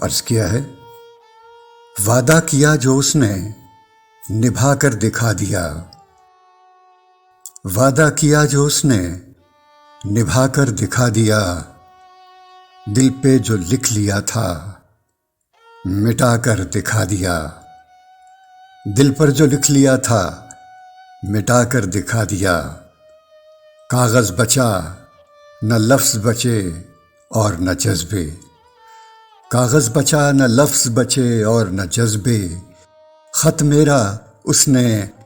عرض کیا ہے، وعدہ کیا جو اس نے نبھا کر دکھا دیا، وعدہ کیا جو اس نے نبھا کر دکھا دیا، دل پہ جو لکھ لیا تھا مٹا کر دکھا دیا، دل پر جو لکھ لیا تھا مٹا کر دکھا دیا، کاغذ بچا نہ لفظ بچے اور نہ جذبے، کاغذ بچا نہ لفظ بچے اور نہ جذبے، خط میرا اس نے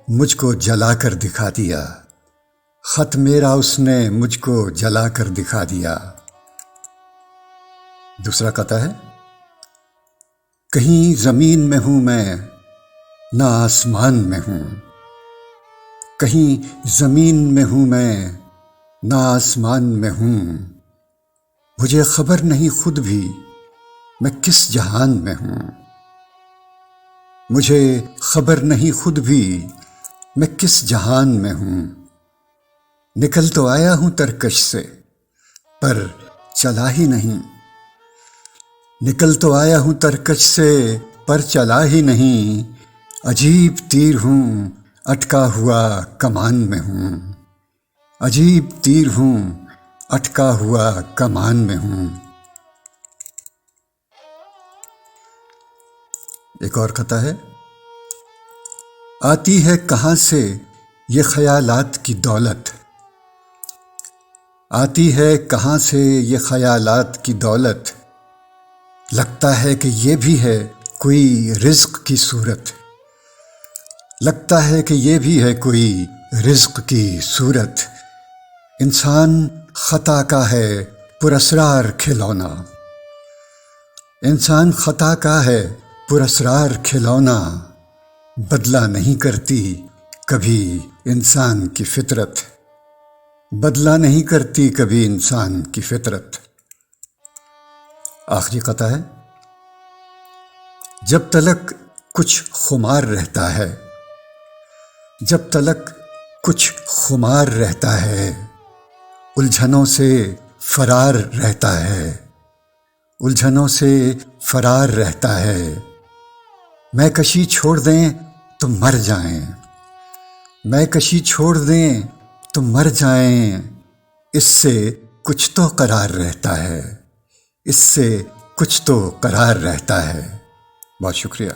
مجھ کو جلا کر دکھا دیا، خط میرا اس نے مجھ کو جلا کر دکھا دیا۔ دوسرا قطعہ ہے، کہیں زمین میں ہوں میں نہ آسمان میں ہوں، کہیں زمین میں ہوں میں نہ آسمان میں ہوں، مجھے خبر نہیں خود بھی میں کس جہان میں ہوں، مجھے خبر نہیں خود بھی میں کس جہان میں ہوں، نکل تو آیا ہوں ترکش سے پر چلا ہی نہیں، نکل تو آیا ہوں ترکش سے پر چلا ہی نہیں، عجیب تیر ہوں اٹکا ہوا کمان میں ہوں، عجیب تیر ہوں اٹکا ہوا کمان میں ہوں۔ ایک اور قطعہ ہے، آتی ہے کہاں سے یہ خیالات کی دولت، آتی ہے کہاں سے یہ خیالات کی دولت، لگتا ہے کہ یہ بھی ہے کوئی رزق کی صورت، لگتا ہے کہ یہ بھی ہے کوئی رزق کی صورت، انسان خطا کا ہے پراسرار کھلونا، انسان خطا کا ہے پراسرار کھلونا، بدلہ نہیں کرتی کبھی انسان کی فطرت، بدلہ نہیں کرتی کبھی انسان کی فطرت۔ آخری قطعہ ہے، جب تلک کچھ خمار رہتا ہے، جب تلک کچھ خمار رہتا ہے، الجھنوں سے فرار رہتا ہے، الجھنوں سے فرار رہتا ہے، میں کشی چھوڑ دیں تو مر جائیں، میں کشی چھوڑ دیں تو مر جائیں، اس سے کچھ تو قرار رہتا ہے، اس سے کچھ تو قرار رہتا ہے۔ بہت شکریہ۔